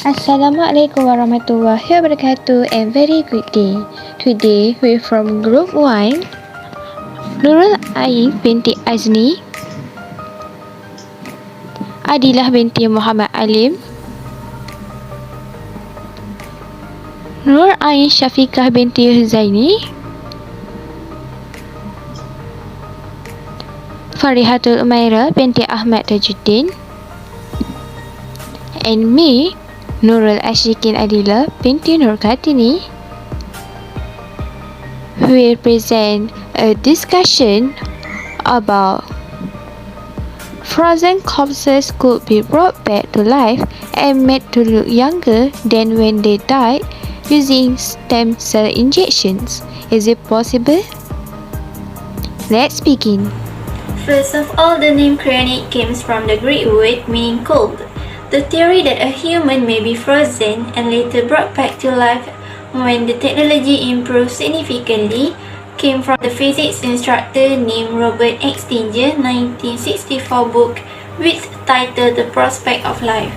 Assalamualaikum warahmatullahi wabarakatuh and very good day. Today we from group 1 NURUL binti AZNI, Adilah binti MOHAMAD ALIM, NURAIN SYAFIQAH binti HUZAINE, FAREEHATUL UMAIRA binti AHMAD TAJUDDIN, and me NURUL Ashikin Adila binti KATINI will present a discussion about frozen corpses could be brought back to life and made to look younger than when they died using stem cell injections. Is it possible? Let's begin. First of all, the name cryonic comes from the Greek word meaning cold. The theory that a human may be frozen and later brought back to life when the technology improved significantly came from the physics instructor named Robert Extinger 1964 book which titled The Prospect of Life.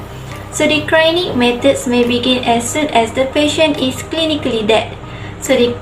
So the cryonic methods may begin as soon as the patient is clinically dead. So the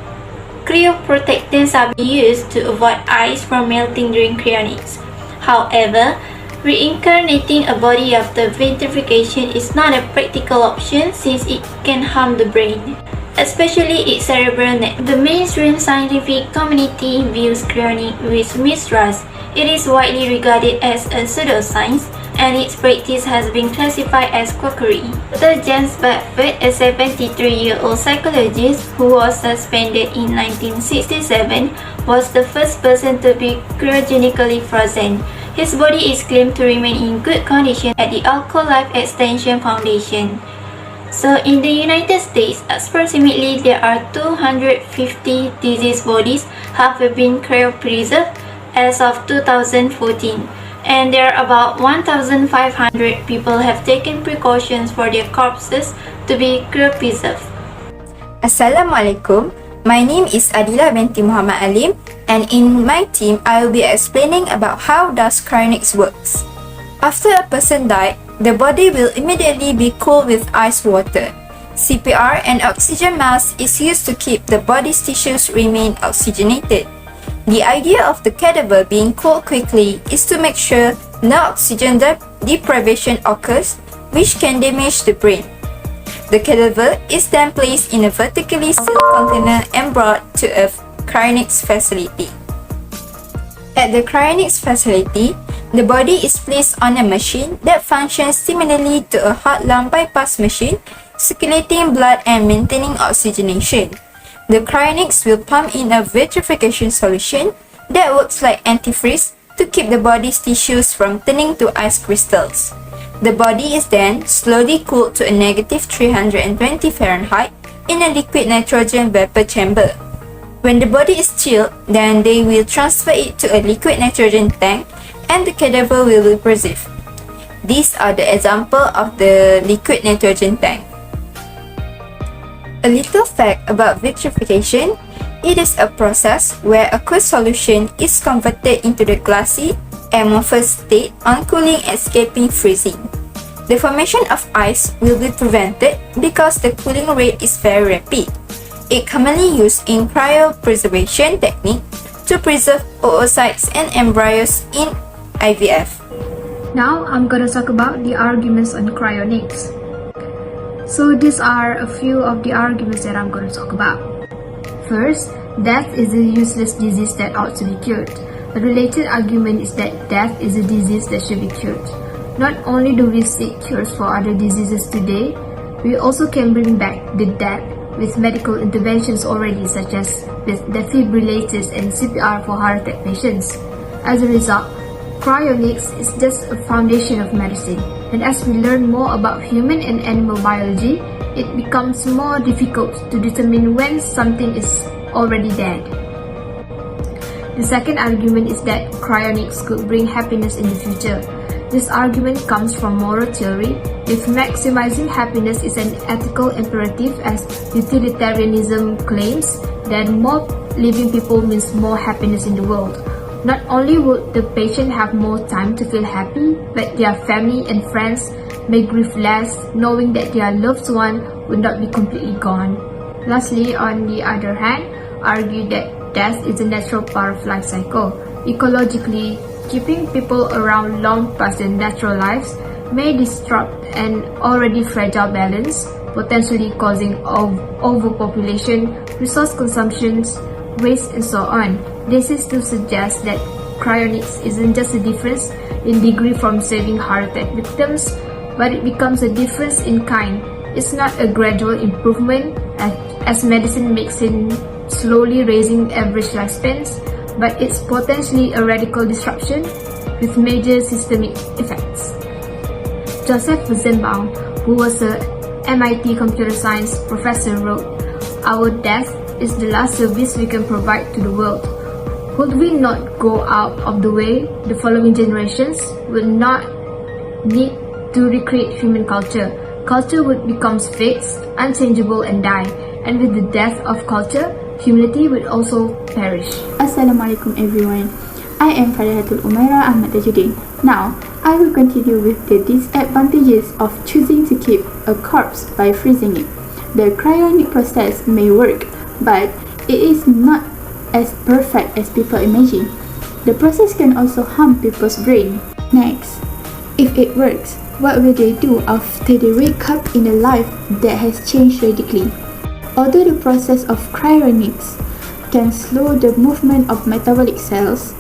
cryoprotectants are being used to avoid ice from melting during cryonics. However, reincarnating a body after vitrification is not a practical option since it can harm the brain, especially its cerebral net. The mainstream scientific community views cryonic with mistrust. It is widely regarded as a pseudoscience, and its practice has been classified as quackery. Dr. James Bedford, a 73-year-old psychologist who was suspended in 1967, was the first person to be cryogenically frozen. His body is claimed to remain in good condition at the Alco Life Extension Foundation. So in the United States, approximately there are 250 disease bodies have been cryopreserved as of 2014, and there are about 1,500 people have taken precautions for their corpses to be cryopreserved. Assalamualaikum. My name is Adila binti Muhammad Alim, and in my team, I will be explaining about how does cryonics works. After a person died, the body will immediately be cooled with ice water. CPR and oxygen mask is used to keep the body's tissues remain oxygenated. The idea of the cadaver being cooled quickly is to make sure no oxygen deprivation occurs, which can damage the brain. The cadaver is then placed in a vertically sealed container and brought to a cryonics facility. At the cryonics facility, the body is placed on a machine that functions similarly to a heart lung bypass machine, circulating blood and maintaining oxygenation. The cryonics will pump in a vitrification solution that works like antifreeze to keep the body's tissues from turning to ice crystals. The body is then slowly cooled to a negative 320 Fahrenheit in a liquid nitrogen vapor chamber. When the body is chilled, then they will transfer it to a liquid nitrogen tank and the cadaver will be preserved. These are the example of the liquid nitrogen tank. A little fact about vitrification: it is a process where aqueous solution is converted into the glassy, amorphous state on cooling escaping freezing. The formation of ice will be prevented because the cooling rate is very rapid. It commonly used in cryopreservation technique to preserve oocytes and embryos in IVF. Now I'm gonna talk about the arguments on cryonics. So these are a few of the arguments that I'm gonna talk about. First, death is a useless disease that ought to be cured. A related argument is that death is a disease that should be cured. Not only do we seek cures for other diseases today, we also can bring back the dead with medical interventions already, such as with defibrillators and CPR for heart attack patients. As a result, cryonics is just a foundation of medicine, and as we learn more about human and animal biology, it becomes more difficult to determine when something is already dead. The second argument is that cryonics could bring happiness in the future. This argument comes from moral theory. If maximizing happiness is an ethical imperative as utilitarianism claims, then more living people means more happiness in the world. Not only would the patient have more time to feel happy, but their family and friends may grieve less, knowing that their loved one will not be completely gone. Lastly, on the other hand, argue that death is a natural part of life cycle. Ecologically, keeping people around long past their natural lives may disrupt an already fragile balance, potentially causing overpopulation, resource consumptions, waste, and so on. This is to suggest that cryonics isn't just a difference in degree from saving heart attack victims, but it becomes a difference in kind. It's not a gradual improvement as medicine makes in slowly raising average lifespans, but it's potentially a radical disruption with major systemic effects. Joseph Rosenbaum, who was a MIT computer science professor, wrote, "Our death is the last service we can provide to the world. Would we not go out of the way, the following generations will not need to recreate human culture. Culture would become fixed, unchangeable, and die. And with the death of culture, humanity would also perish." Assalamualaikum everyone. I am FAREEHATUL AHMAD TAJUDDIN. Now, I will continue with the disadvantages of choosing to keep a corpse by freezing it. The cryonic process may work, but it is not as perfect as people imagine. The process can also harm people's brain. Next, if it works, what will they do after they wake up in a life that has changed radically? Although the process of cryonics can slow the movement of metabolic cells,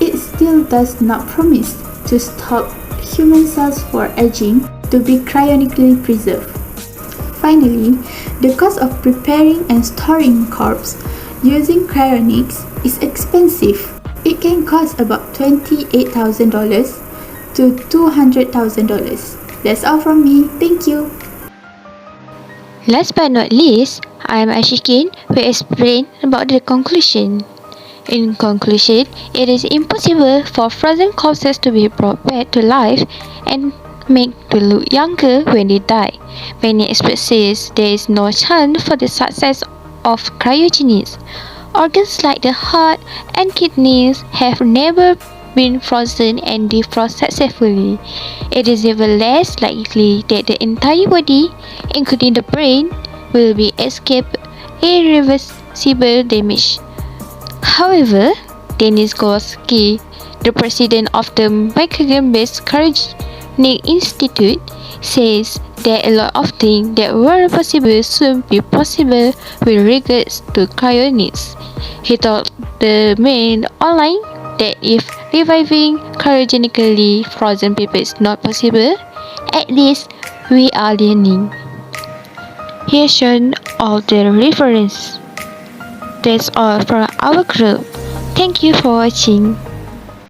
it still does not promise to stop human cells for aging to be cryonically preserved. Finally, the cost of preparing and storing corpse using cryonics is expensive. It can cost about $28,000 to $200,000. That's all from me. Thank you. Last but not least, I am Ashikin who explain about the conclusion. In conclusion, it is impossible for frozen corpses to be brought back to life and made to look younger when they die. Many experts say there is no chance for the success of cryogenics. Organs like the heart and kidneys have never been frozen and defrosted successfully. It is even less likely that the entire body, including the brain, will be escape irreversible damage. However, Denis Gorski, the president of the microgram-based Cryogenic Institute, says that a lot of things that were possible soon be possible with regards to cryonics. He told the main online that if reviving cryogenically frozen people is not possible, at least we are learning. Here shown all the references. That's all from our group. Thank you for watching.